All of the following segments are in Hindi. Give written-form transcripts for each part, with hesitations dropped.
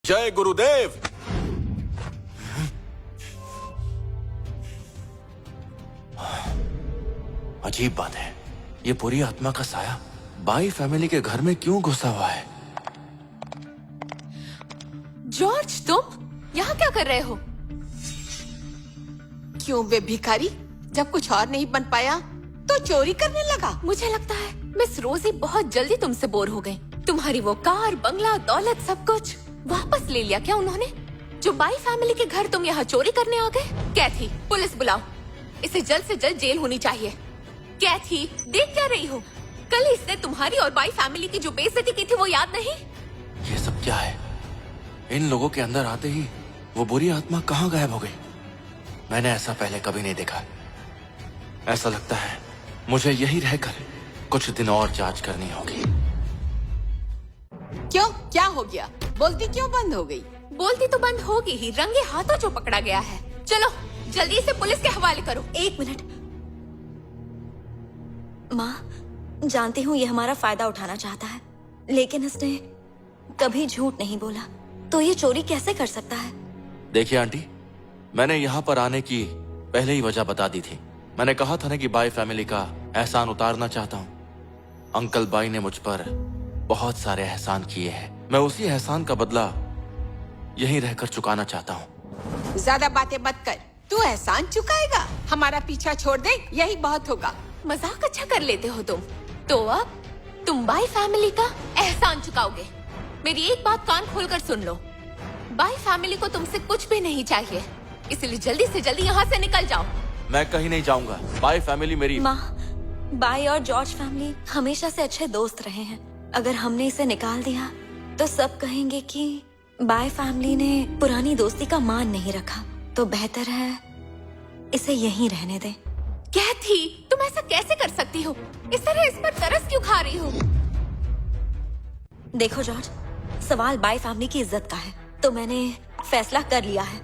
जय गुरुदेव। अजीब बात है, ये पूरी आत्मा का साया बाई फैमिली के घर में क्यों घुसा हुआ है? जॉर्ज, तुम यहाँ क्या कर रहे हो? क्यों बे भिखारी, जब कुछ और नहीं बन पाया तो चोरी करने लगा? मुझे लगता है मिस रोजी बहुत जल्दी तुमसे बोर हो गई। तुम्हारी वो कार, बंगला, दौलत सब कुछ वापस ले लिया क्या उन्होंने? जो बाई फैमिली के घर तुम यहाँ चोरी करने आ गए? कैथी, पुलिस बुलाओ। इसे जल्द से जल्द जेल होनी चाहिए। कैथी, देख क्या रही हो? कल इसने तुम्हारी और बाई फैमिली की जो बेइज्जती की थी वो याद नहीं? ये सब क्या है? इन लोगों के अंदर आते ही वो बुरी आत्मा कहाँ गायब हो गई? मैंने ऐसा पहले कभी नहीं देखा। ऐसा लगता है मुझे यही रहकर कुछ दिन और जांच करनी होगी। क्यों, क्या हो गया? बोलती क्यों बंद हो गई? बोलती तो बंद होगी ही, रंगे हाथों जो पकड़ा गया है। चलो जल्दी से पुलिस के हवाले करो। 1 मिनट। माँ, जानती हूँ ये हमारा फायदा उठाना चाहता है, लेकिन इसने कभी झूठ नहीं बोला, तो ये चोरी कैसे कर सकता है? देखिए आंटी, मैंने यहाँ पर आने की पहले ही वजह बता दी थी। मैंने कहा था ना कि बाई फैमिली का एहसान उतारना चाहता हूँ। अंकल बाई ने मुझ पर बहुत सारे एहसान किए हैं। मैं उसी एहसान का बदला यहीं रहकर चुकाना चाहता हूँ। ज्यादा बातें मत कर। तू एहसान चुकाएगा? हमारा पीछा छोड़ दे, यही बहुत होगा। मजाक अच्छा कर लेते हो तुम। तो अब तुम बाई फैमिली का एहसान चुकाओगे? मेरी एक बात कान खोलकर सुन लो, बाई फैमिली को तुमसे कुछ भी नहीं चाहिए, इसलिए जल्दी से जल्दी यहाँ से निकल जाओ। मैं कहीं नहीं जाऊंगा। बाई फैमिली मेरी माँ, बाई और जॉर्ज फैमिली हमेशा से अच्छे दोस्त रहे हैं। अगर हमने इसे निकाल दिया तो सब कहेंगे कि बाई फैमिली ने पुरानी दोस्ती का मान नहीं रखा। तो बेहतर है इसे यहीं रहने दे। कैथी, तुम ऐसा कैसे कर सकती हो? इस तरह इस पर तरस क्यों खा रही हो? देखो जॉर्ज, सवाल बाई फैमिली की इज्जत का है, तो मैंने फैसला कर लिया है।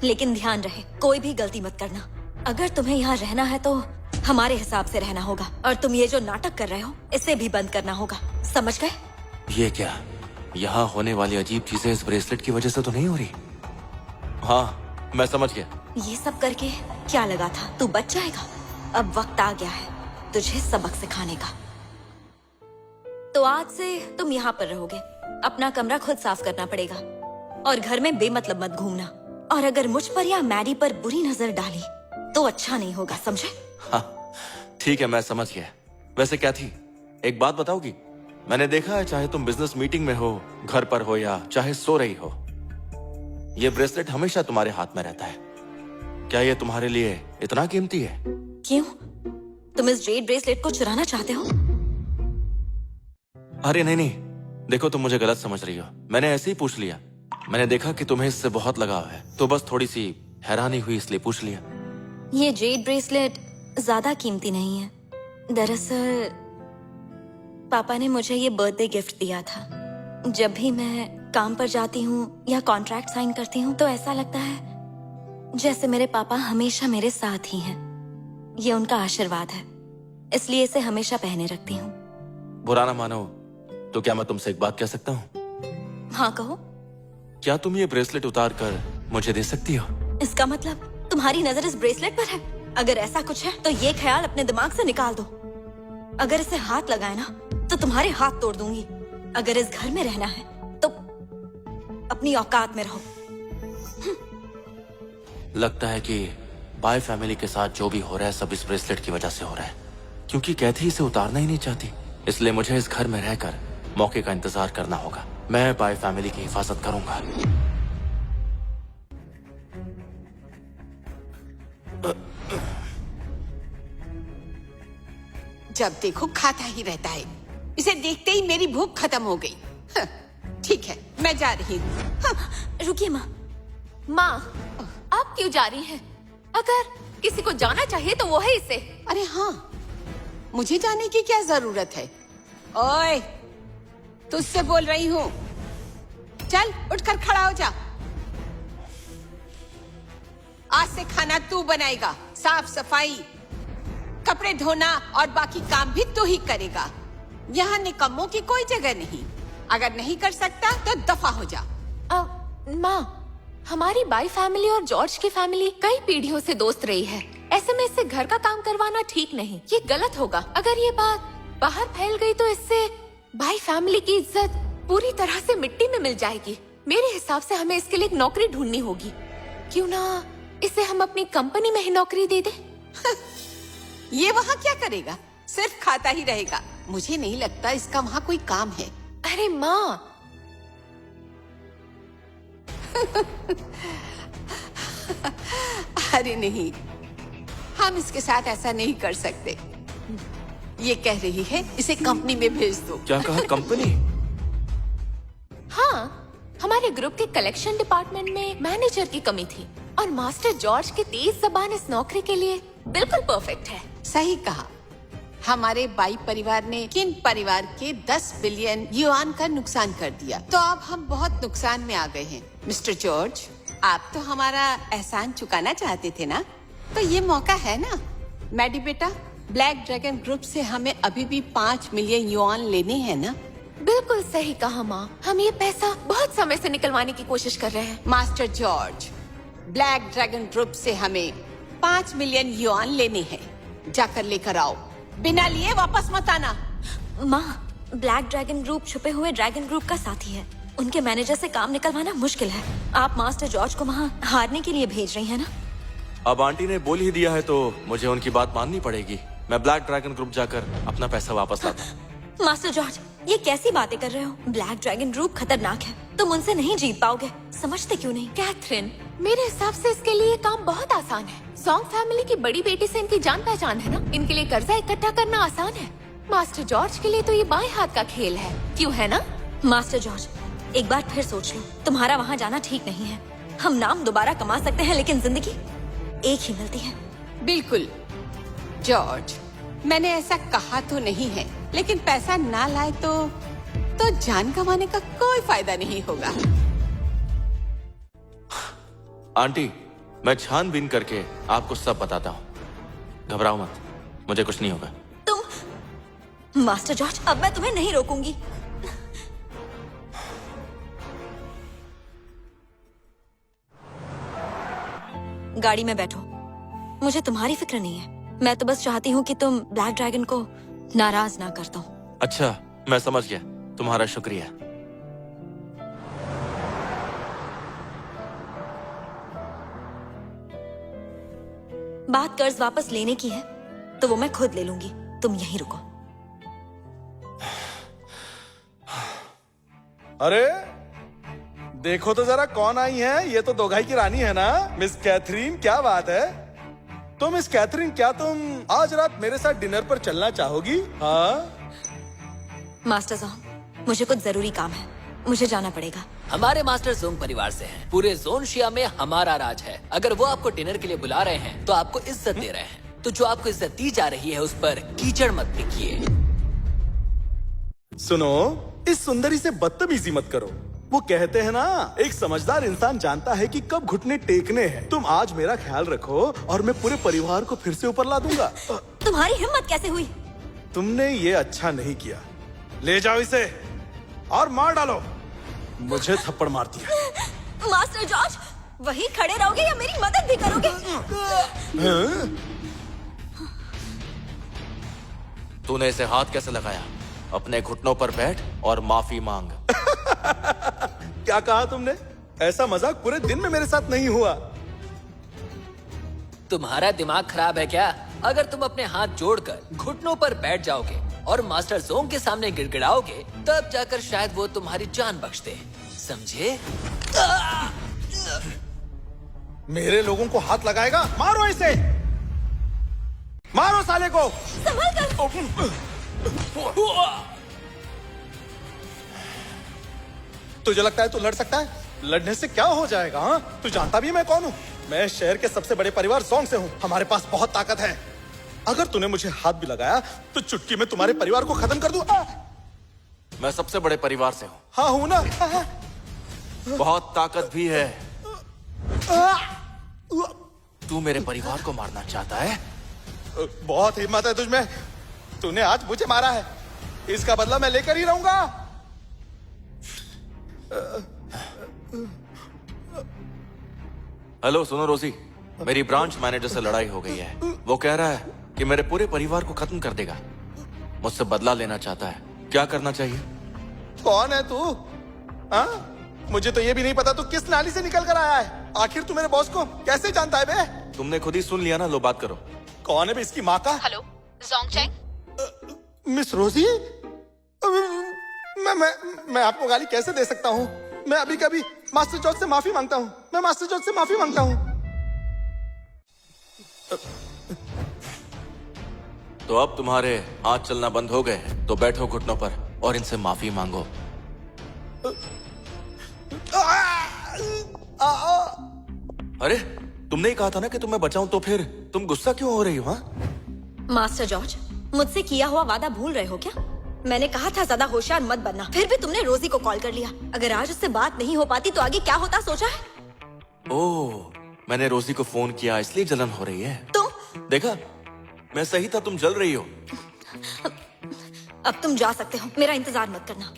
लेकिन ध्यान रहे, कोई भी गलती मत करना। अगर तुम्हें यहाँ रहना है तो हमारे हिसाब से रहना होगा, और तुम ये जो नाटक कर रहे हो इसे भी बंद करना होगा, समझ गए? ये क्या? यहाँ होने वाली अजीब चीजें इस ब्रेसलेट की वजह से तो नहीं हो रही? हाँ, मैं समझ गया। ये सब करके क्या लगा था तू बच जाएगा? अब वक्त आ गया है तुझे सबक सिखाने का। तो आज से तुम यहाँ पर रहोगे। अपना कमरा खुद साफ करना पड़ेगा, और घर में बेमतलब मत घूमना। और अगर मुझ पर या मैरी पर बुरी नजर डाली तो अच्छा नहीं होगा, समझे? हाँ, ठीक है, मैं समझ गया। वैसे क्या थी, एक बात बताओगी? मैंने देखा है, चाहे तुम बिजनेस मीटिंग में हो, घर पर हो, या चाहे सो रही हो, ये ब्रेसलेट हमेशा तुम्हारे हाथ में रहता है। क्या ये तुम्हारे लिए इतना कीमती है? क्यों, तुम इस जेड ब्रेसलेट को चुराना चाहते हो? अरे नहीं नहीं, देखो तुम मुझे गलत समझ रही हो। मैंने ऐसे ही पूछ लिया। मैंने देखा कि तुम्हें इससे बहुत लगाव है, तो बस थोड़ी सी हैरानी हुई इसलिए पूछ लिया। ये जेड ब्रेसलेट ज्यादा कीमती नहीं है। दरअसल पापा ने मुझे ये बर्थडे गिफ्ट दिया था। जब भी मैं काम पर जाती हूँ या कॉन्ट्रैक्ट साइन करती हूँ तो ऐसा लगता है जैसे मेरे पापा हमेशा मेरे साथ ही हैं। ये उनका आशीर्वाद है, इसलिए इसे हमेशा पहने रखती हूँ। बुरा ना मानो तो क्या मैं तुमसे एक बात कह सकता हूँ? हाँ कहो। क्या तुम ये ब्रेसलेट उतार कर मुझे दे सकती हो? इसका मतलब तुम्हारी नजर इस ब्रेसलेट पर है? अगर ऐसा कुछ है तो ये ख्याल अपने दिमाग से निकाल दो। अगर इसे हाथ लगाए ना तो तुम्हारे हाथ तोड़ दूंगी। अगर इस घर में रहना है तो अपनी औकात में रहो। लगता है कि बाय फैमिली के साथ जो भी हो रहा है सब इस ब्रेसलेट की वजह से हो रहा है, क्योंकि कैथी इसे उतारना ही नहीं चाहती। इसलिए मुझे इस घर में रहकर मौके का इंतजार करना होगा। मैं बाय फैमिली की हिफाजत करूंगा। जब देखो खाता ही रहता है। इसे देखते ही मेरी भूख खत्म हो गई। हाँ, ठीक है, मैं जा रही हूँ। हाँ, रुकिए माँ। माँ, आप क्यों जा रही हैं? अगर किसी को जाना चाहिए तो वो है इसे। अरे हाँ, मुझे जाने की क्या जरूरत है? ओए, तुझसे बोल रही हूँ। चल, उठकर खड़ा हो जा। आज से खाना तू बनाएगा, साफ सफाई, कपड़े धोना और बाकी काम भी तू ही करेगा। यहाँ निकम्मों की कोई जगह नहीं। अगर नहीं कर सकता तो दफा हो जा। माँ, हमारी बाई फैमिली और जॉर्ज की फैमिली कई पीढ़ियों से दोस्त रही है। ऐसे में इससे घर का काम करवाना ठीक नहीं, ये गलत होगा। अगर ये बात बाहर फैल गई तो इससे बाई फैमिली की इज्जत पूरी तरह से मिट्टी में मिल जाएगी। मेरे हिसाब से हमें इसके लिए एक नौकरी ढूंढनी होगी। क्यों ना इसे हम अपनी कंपनी में ही नौकरी दे दें? ये वहाँ क्या करेगा? सिर्फ खाता ही रहेगा। मुझे नहीं लगता इसका वहाँ कोई काम है। अरे माँ, अरे नहीं, हम इसके साथ ऐसा नहीं कर सकते। ये कह रही है इसे कंपनी में भेज दो। क्या कहा, कंपनी? हाँ, हमारे ग्रुप के कलेक्शन डिपार्टमेंट में मैनेजर की कमी थी और मास्टर जॉर्ज की तेज जबान इस नौकरी के लिए बिल्कुल परफेक्ट है। सही कहा। हमारे बाई परिवार ने किन परिवार के 10 बिलियन युआन का नुकसान कर दिया, तो अब हम बहुत नुकसान में आ गए हैं। मिस्टर जॉर्ज, आप तो हमारा एहसान चुकाना चाहते थे ना, तो ये मौका है ना। मैडी बेटा, ब्लैक ड्रैगन ग्रुप से हमें अभी भी 5 मिलियन युआन लेने हैं ना? बिल्कुल सही कहा माँ, हम ये पैसा बहुत समय से निकलवाने की कोशिश कर रहे हैं। Master George, black dragon group से हमें 5 मिलियन युआन लेने हैं। जाकर लेकर आओ, बिना लिए वापस मत आना। माँ, ब्लैक ड्रैगन ग्रुप छुपे हुए ड्रैगन ग्रुप का साथी है। उनके मैनेजर से काम निकलवाना मुश्किल है। आप मास्टर जॉर्ज को वहाँ हारने के लिए भेज रही हैं ना? अब आंटी ने बोल ही दिया है तो मुझे उनकी बात माननी पड़ेगी। मैं ब्लैक ड्रैगन ग्रुप जाकर अपना पैसा वापस लाता हूँ। मास्टर जॉर्ज, ये कैसी बातें कर रहे हो? ब्लैक ड्रैगन ग्रुप खतरनाक है, तुम उनसे नहीं जीत पाओगे। समझते क्यों नहीं? कैथरीन, मेरे हिसाब से इसके लिए काम बहुत आसान है। सॉन्ग फैमिली की बड़ी बेटी से इनकी जान पहचान है ना, इनके लिए कर्जा इकट्ठा करना आसान है। मास्टर जॉर्ज के लिए तो ये बाएं हाथ का खेल है, क्यों है ना? मास्टर जॉर्ज, एक बार फिर सोच लो, तुम्हारा वहाँ जाना ठीक नहीं है। हम नाम दोबारा कमा सकते हैं, लेकिन जिंदगी एक ही मिलती है। बिल्कुल जॉर्ज, मैंने ऐसा कहा तो नहीं है, लेकिन पैसा ना लाए तो जान गंवाने का कोई फायदा नहीं होगा। आंटी, मैं छानबीन करके आपको सब बताता हूँ। घबराओ मत, मुझे कुछ नहीं होगा। तुम मास्टर जॉर्ज, अब मैं तुम्हें नहीं रोकूंगी। गाड़ी में बैठो, मुझे तुम्हारी फिक्र नहीं है। मैं तो बस चाहती हूँ कि तुम ब्लैक ड्रैगन को नाराज ना कर दो। अच्छा, मैं समझ गया, तुम्हारा शुक्रिया। बात कर्ज वापस लेने की है तो वो मैं खुद ले लूंगी, तुम यहीं रुको। अरे देखो तो जरा कौन आई है। ये तो दोघाई की रानी है ना, मिस कैथरीन। क्या बात है। तो मिस कैथरीन, क्या तुम आज रात मेरे साथ डिनर पर चलना चाहोगी? हाँ मास्टर जोंग, मुझे कुछ जरूरी काम है, मुझे जाना पड़ेगा। हमारे मास्टर जोंग परिवार से हैं। पूरे जोनशिया में हमारा राज है। अगर वो आपको डिनर के लिए बुला रहे हैं तो आपको इज्जत दे रहे हैं, तो जो आपको इज्जत दी जा रही है उस पर कीचड़ मत फेंकिए। सुनो, इस सुंदरी से बदतमीजी मत करो। वो कहते हैं ना, एक समझदार इंसान जानता है कि कब घुटने टेकने हैं। तुम आज मेरा ख्याल रखो और मैं पूरे परिवार को फिर से ऊपर ला दूंगा। तुम्हारी हिम्मत कैसे हुई? तुमने ये अच्छा नहीं किया। ले जाओ इसे और मार डालो। मुझे थप्पड़ मार दिया। मास्टर जॉर्ज, वहीं खड़े रहोगे या मेरी मदद भी करोगे? तूने इसे हाथ कैसे लगाया? अपने घुटनों पर बैठ और माफी मांग। क्या कहा तुमने? ऐसा मजाक पूरे दिन में मेरे साथ नहीं हुआ। तुम्हारा दिमाग खराब है क्या? अगर तुम अपने हाथ जोड़कर घुटनों पर बैठ जाओगे और मास्टर जोंग के सामने गिड़गिड़ाओगे, तब जाकर शायद वो तुम्हारी जान बख्श दे। समझे? मेरे लोगों को हाथ लगाएगा? मारो इसे, मारो साले को। संभल कर। तुझे लगता है तू लड़ सकता है? लड़ने से क्या हो जाएगा? हाँ, तू जानता भी मैं कौन हूँ? मैं शहर के सबसे बड़े परिवार जोंग से हूँ। हमारे पास बहुत ताकत है। अगर तूने मुझे हाथ भी लगाया तो चुटकी में तुम्हारे परिवार को खत्म कर दूं। मैं सबसे बड़े परिवार से हूँ। हाँ हूँ ना। बहुत ताकत भी है। तू मेरे परिवार को मारना चाहता है? बहुत हिम्मत है तुझमें। तूने आज मुझे मारा है, इसका बदला मैं लेकर ही रहूंगा। हेलो, सुनो रोजी, मेरी ब्रांच मैनेजर से लड़ाई हो गई है। वो कह रहा है कि मेरे पूरे परिवार को खत्म कर देगा। मुझसे बदला लेना चाहता है। क्या करना चाहिए? कौन है तू? हाँ? मुझे तो ये भी नहीं पता तू किस नाली से निकल कर आया है। आखिर तू मेरे बॉस को कैसे जानता है बे? तुमने खुद ही सुन लिया ना, लो बात करो। कौन है बे इसकी माँ का? हेलो, जोंगचेंग। Miss Rosie? मैं आपको गाली कैसे दे सकता हूँ? मैं अभी कभी मास्टर जॉर्ज से माफी मांगता हूँ। मैं मास्टर जॉर्ज से माफी मांगता हूँ। तो अब तुम्हारे हाथ चलना बंद हो गए हैं, तो बैठो घुटनों पर और इनसे माफी मांगो। अरे, तुमने ही कहा था ना कि तुम्हें बचाऊं, तो फिर तुम गुस्सा क्यों हो रही हो? हाँ? मास्टर जॉर्ज, मुझसे किया हुआ वादा भूल रहे हो क्या? मैंने कहा था ज्यादा होशियार मत बनना, फिर भी तुमने रोजी को कॉल कर लिया। अगर आज उससे बात नहीं हो पाती तो आगे क्या होता सोचा है? ओह, मैंने रोजी को फोन किया इसलिए जलन हो रही है। तुम देखा, मैं सही था, तुम जल रही हो। अब तुम जा सकते हो, मेरा इंतजार मत करना।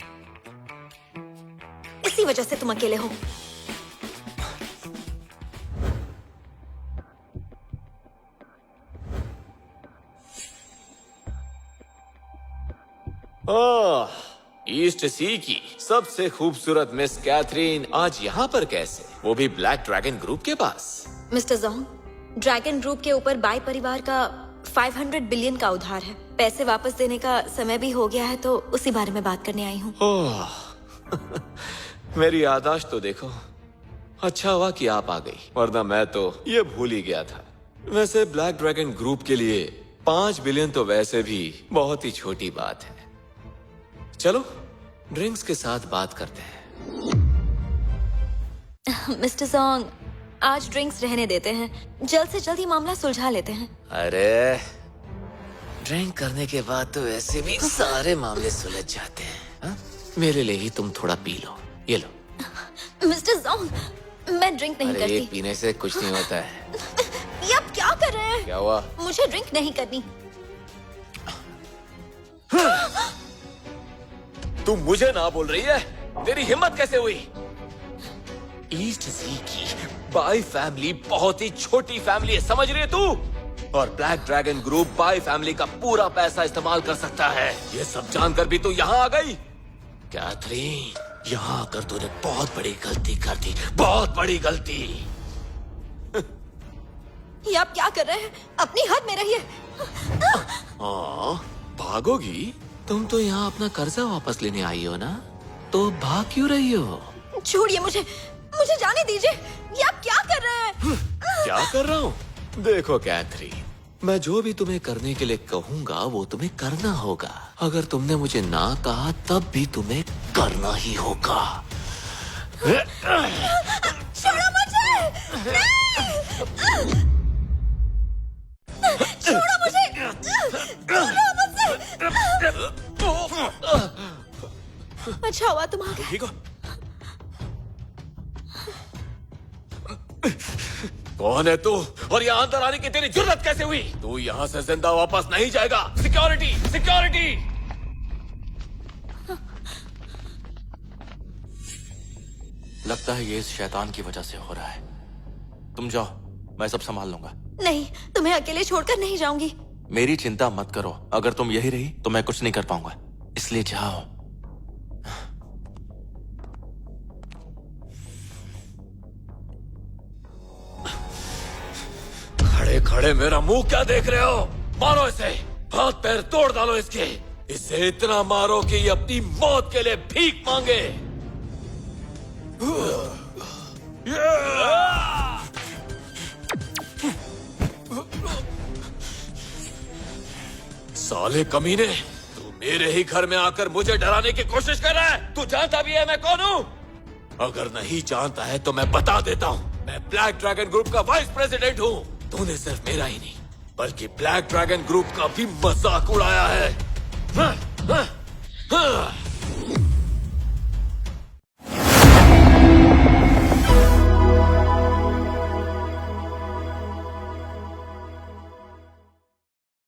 इसी वजह से तुम अकेले हो। ईस्ट सी की सबसे खूबसूरत मिस कैथरीन आज यहाँ पर कैसे, वो भी ब्लैक ड्रैगन ग्रुप के पास? मिस्टर जोंग, ड्रैगन ग्रुप के ऊपर बाई परिवार का 500 बिलियन का उधार है। पैसे वापस देने का समय भी हो गया है, तो उसी बारे में बात करने आई हूँ। मेरी याददाश्त तो देखो। अच्छा हुआ कि आप आ गई, वरना मैं तो ये भूल ही गया था। वैसे ब्लैक ड्रैगन ग्रुप के लिए 5 बिलियन तो वैसे भी बहुत ही छोटी बात है। चलो ड्रिंक्स के साथ बात करते हैं। मिस्टर जोंग, आज ड्रिंक्स रहने देते हैं, जल्द से जल्द ये मामला सुलझा लेते हैं। अरे, ड्रिंक करने के बाद तो ऐसे भी सारे मामले सुलझ जाते हैं। हा? मेरे लिए ही तुम थोड़ा पी लो, ये लो। मिस्टर जोंग, मैं ड्रिंक नहीं अरे, करती। एक पीने से कुछ नहीं होता है। ये आप क्या कर रहे हैं? क्या हुआ? मुझे ड्रिंक नहीं करनी। तू मुझे ना बोल रही है? तेरी हिम्मत कैसे हुई? ईस्ट सी की बाई फैमिली बहुत ही छोटी फैमिली है, समझ रही है तू? और black dragon group by family का पूरा पैसा इस्तेमाल कर सकता है। ये सब जानकर भी तू यहाँ आ गई? कैथरीन, यहाँ आकर तूने बहुत बड़ी गलती कर दी, बहुत बड़ी गलती। ये आप क्या कर रहे हैं? अपनी हद में रहिए। भागोगी? तुम तो यहाँ अपना कर्जा वापस लेने आई हो ना, तो भाग क्यों रही हो? छोड़िए मुझे, मुझे जाने दीजिए। ये आप क्या कर रहे हैं? क्या कर रहा हूँ? देखो कैथरीन, मैं जो भी तुम्हें करने के लिए कहूँगा वो तुम्हें करना होगा। अगर तुमने मुझे ना कहा तब भी तुम्हें करना ही होगा। छोड़ो मुझे! छोड़ो मुझे! छोड़ो मुझसे! अच्छा हुआ तुम आ गए। ठीक हो? कौन है तू और यहाँ अंदर आने की तेरी जुर्रत कैसे हुई? तू यहाँ से जिंदा वापस नहीं जाएगा। Security, security! लगता है ये इस शैतान की वजह से हो रहा है। तुम जाओ, मैं सब संभाल लूंगा। नहीं, तुम्हें अकेले छोड़कर नहीं जाऊंगी। मेरी चिंता मत करो, अगर तुम यही रही तो मैं कुछ नहीं कर पाऊंगा, इसलिए जाओ। खड़े खड़े मेरा मुंह क्या देख रहे हो? मारो इसे, हाथ पैर तोड़ डालो इसके। इसे इतना मारो कि ये अपनी मौत के लिए भीख मांगे। साले कमीने, तू मेरे ही घर में आकर मुझे डराने की कोशिश कर रहा है। तू जानता भी है मैं कौन हूँ? अगर नहीं जानता है तो मैं बता देता हूँ। मैं ब्लैक ड्रैगन ग्रुप का वाइस प्रेसिडेंट हूँ। तूने सिर्फ मेरा ही नहीं बल्कि ब्लैक ड्रैगन ग्रुप का भी मजाक उड़ाया है।